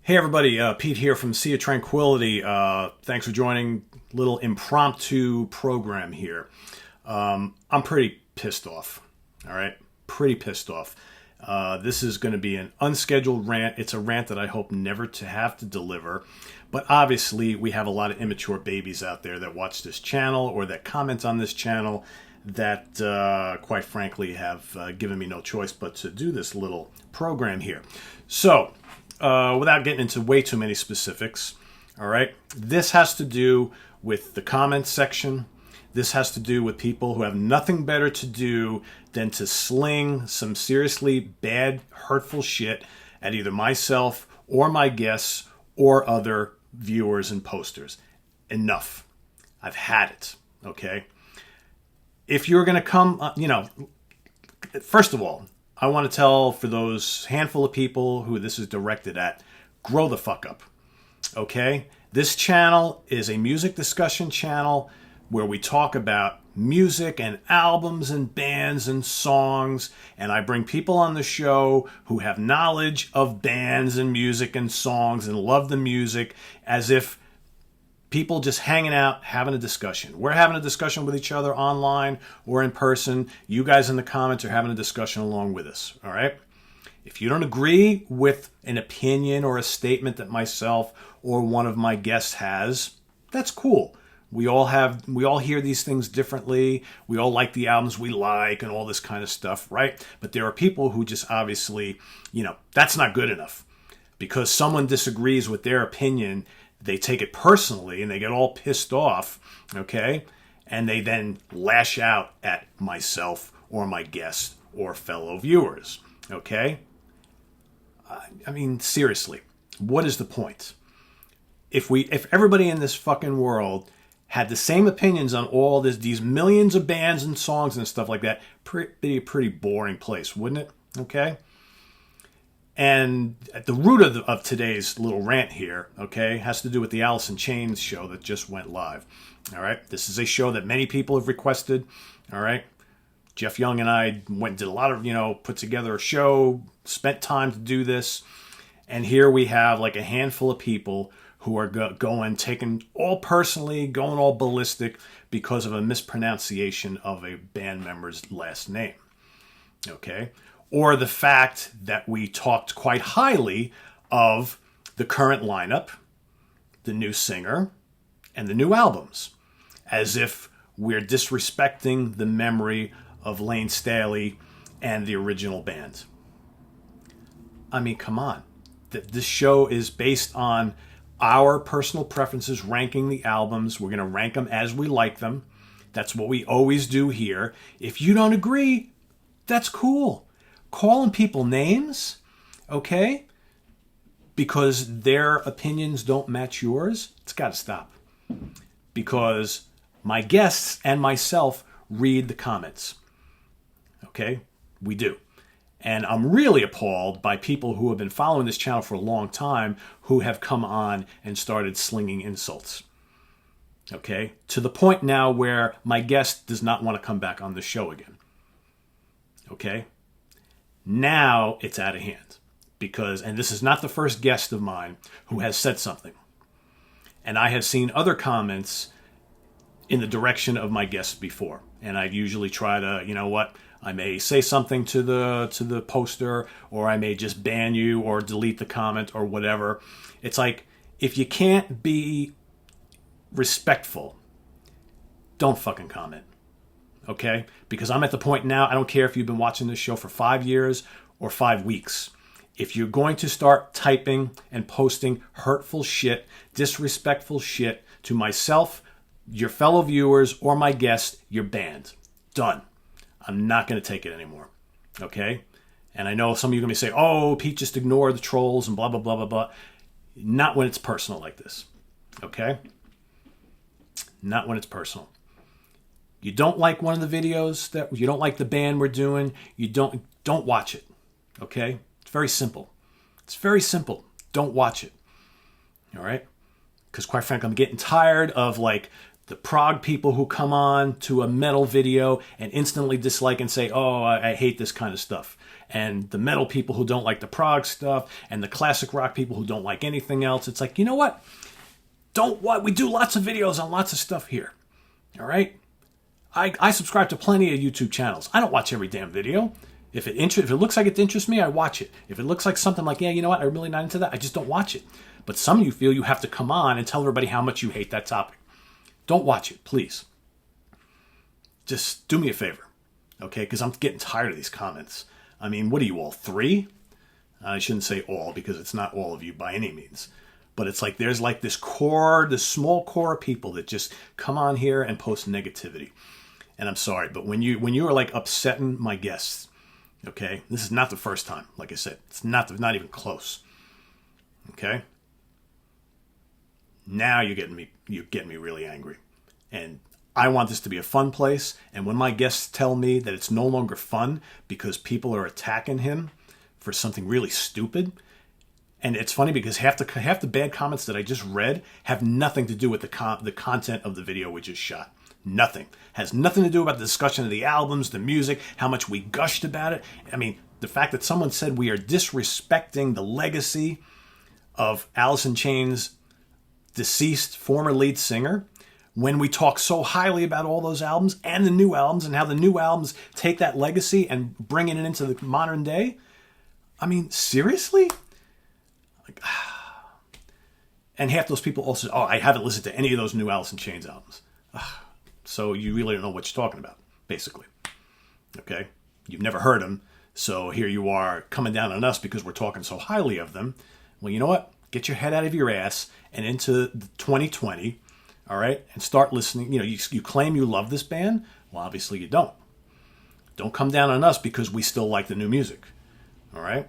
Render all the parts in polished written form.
Hey everybody, Pete here from Sea of Tranquility. Thanks for joining. Little impromptu program here. I'm pretty pissed off. All right, pretty pissed off. This is going to be an unscheduled rant. It's a rant that I hope never to have to deliver. But obviously, we have a lot of immature babies out there that watch this channel or that comment on this channel that, quite frankly, have given me no choice but to do this little program here. So, without getting into way too many specifics, all right, this has to do with the comments section. This has to do with people who have nothing better to do than to sling some seriously bad, hurtful shit at either myself or my guests or other viewers and posters. Enough. I've had it, okay? If you're going to come, first of all, I want to tell for those handful of people who this is directed at, grow the fuck up, okay? This channel is a music discussion channel where we talk about music and albums and bands and songs, and I bring people on the show who have knowledge of bands and music and songs and love the music as if people just hanging out, having a discussion. We're having a discussion with each other online or in person. You guys in the comments are having a discussion along with us, all right? If you don't agree with an opinion or a statement that myself or one of my guests has, that's cool. We all hear these things differently. We all like the albums we like and all this kind of stuff, right? But there are people who just obviously, that's not good enough. Because someone disagrees with their opinion, they take it personally and they get all pissed off, okay? And they then lash out at myself or my guests or fellow viewers, okay? I mean, seriously, what is the point? If everybody in this fucking world had the same opinions on all these millions of bands and songs and stuff like that, pretty boring place, wouldn't it? Okay? And at the root of today's little rant here, okay, has to do with the Alice in Chains show that just went live. All right? This is a show that many people have requested. All right? Jeff Young and I went and did a lot of, put together a show, spent time to do this. And here we have like a handful of people who are taking all personally, going all ballistic because of a mispronunciation of a band member's last name. Okay? Or the fact that we talked quite highly of the current lineup, the new singer, and the new albums, as if we're disrespecting the memory of Lane Staley and the original band. I mean, come on. This show is based on our personal preferences, ranking the albums. We're going to rank them as we like them. That's what we always do here. If you don't agree, that's cool. Calling people names, okay, because their opinions don't match yours, it's got to stop. Because my guests and myself read the comments, okay? We do. And I'm really appalled by people who have been following this channel for a long time who have come on and started slinging insults. Okay? To the point now where my guest does not want to come back on the show again. Okay? Now it's out of hand. And this is not the first guest of mine who has said something. And I have seen other comments in the direction of my guests before. And I usually try to, I may say something to the poster, or I may just ban you or delete the comment or whatever. It's like, if you can't be respectful, don't fucking comment. Okay? Because I'm at the point now, I don't care if you've been watching this show for 5 years or 5 weeks. If you're going to start typing and posting hurtful shit, disrespectful shit to myself, your fellow viewers, or my guests, you're banned. Done. I'm not going to take it anymore, okay? And I know some of you are going to say, oh, Pete, just ignore the trolls and blah, blah, blah, blah, blah. Not when it's personal like this, okay? Not when it's personal. You don't like one of the videos, you don't like the band we're doing, don't watch it, okay? It's very simple. It's very simple. Don't watch it, all right? Because quite frankly, I'm getting tired of like The prog people who come on to a metal video and instantly dislike and say, oh, I hate this kind of stuff. And the metal people who don't like the prog stuff, and the classic rock people who don't like anything else. It's like, you know what? We do lots of videos on lots of stuff here. All right? I subscribe to plenty of YouTube channels. I don't watch every damn video. If it looks like it interests me, I watch it. If it looks like something like, yeah, you know what, I'm really not into that, I just don't watch it. But some of you feel you have to come on and tell everybody how much you hate that topic. Don't watch it, please. Just do me a favor, okay? Because I'm getting tired of these comments. I mean, what are you all, 3? I shouldn't say all because it's not all of you by any means. But it's like there's like this small core of people that just come on here and post negativity. And I'm sorry, but when you are like upsetting my guests, okay? This is not the first time, like I said. It's not even close. Okay? Now you're getting me really angry. And I want this to be a fun place. And when my guests tell me that it's no longer fun because people are attacking him for something really stupid, and it's funny because half the bad comments that I just read have nothing to do with the content of the video we just shot. Nothing. Has nothing to do about the discussion of the albums, the music, how much we gushed about it. I mean, the fact that someone said we are disrespecting the legacy of Alice in Chains' deceased former lead singer when we talk so highly about all those albums and the new albums and how the new albums take that legacy and bring it into the modern day. I mean, seriously? Like, and half those people also, I haven't listened to any of those new Alice in Chains albums. So you really don't know what you're talking about, basically. Okay? You've never heard them, so here you are coming down on us because we're talking so highly of them. Well, you know what? Get your head out of your ass and into 2020, all right? And start listening. You know, you claim you love this band. Well, obviously you don't. Don't come down on us because we still like the new music, all right?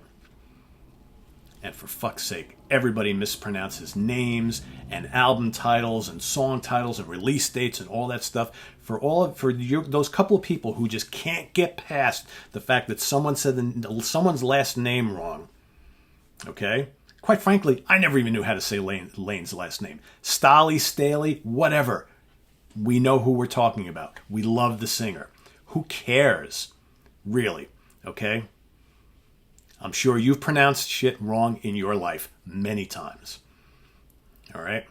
And for fuck's sake, everybody mispronounces names and album titles and song titles and release dates and all that stuff. Those couple of people who just can't get past the fact that someone said someone's last name wrong, okay? Quite frankly, I never even knew how to say Lane's last name. Staley, Staley, whatever. We know who we're talking about. We love the singer. Who cares? Really, okay? I'm sure you've pronounced shit wrong in your life many times. All right?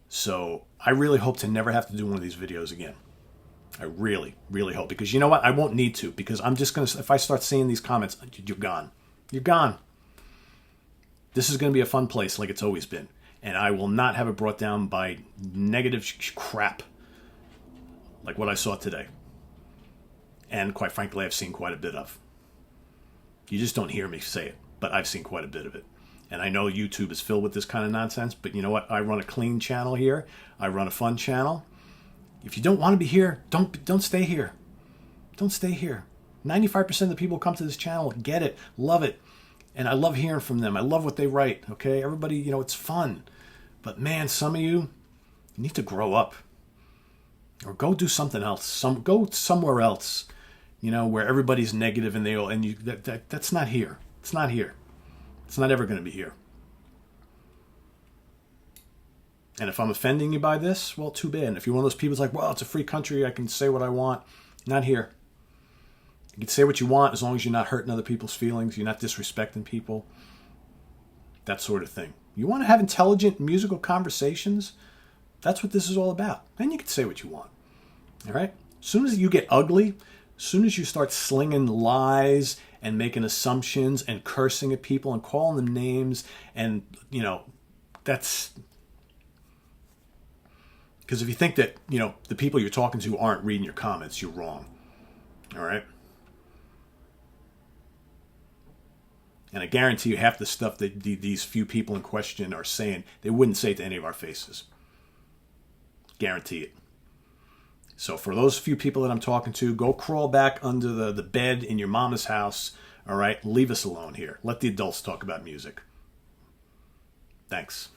So I really hope to never have to do one of these videos again. I really, really hope. Because you know what? I won't need to. Because I'm just going to, if I start seeing these comments, you're gone. You're gone. This is going to be a fun place like it's always been. And I will not have it brought down by negative crap like what I saw today. And quite frankly, I've seen quite a bit of. You just don't hear me say it, but I've seen quite a bit of it. And I know YouTube is filled with this kind of nonsense, but you know what? I run a clean channel here. I run a fun channel. If you don't want to be here, don't stay here. Don't stay here. 95% of the people who come to this channel get it, love it. And I love hearing from them. I love what they write, okay? Everybody, you know, it's fun. But man, some of you need to grow up. Or go do something else. Go somewhere else. You know, where everybody's negative and that's not here. It's not here. It's not ever going to be here. And if I'm offending you by this, well, too bad. And if you're one of those people who's like, well, it's a free country, I can say what I want. Not here. You can say what you want as long as you're not hurting other people's feelings, you're not disrespecting people, that sort of thing. You want to have intelligent musical conversations? That's what this is all about. Then you can say what you want. All right? As soon as you get ugly, as soon as you start slinging lies and making assumptions and cursing at people and calling them names and, you know, that's... Because if you think that, you know, the people you're talking to aren't reading your comments, you're wrong. All right? And I guarantee you half the stuff that these few people in question are saying, they wouldn't say it to any of our faces. Guarantee it. So for those few people that I'm talking to, go crawl back under the bed in your mama's house. All right? Leave us alone here. Let the adults talk about music. Thanks.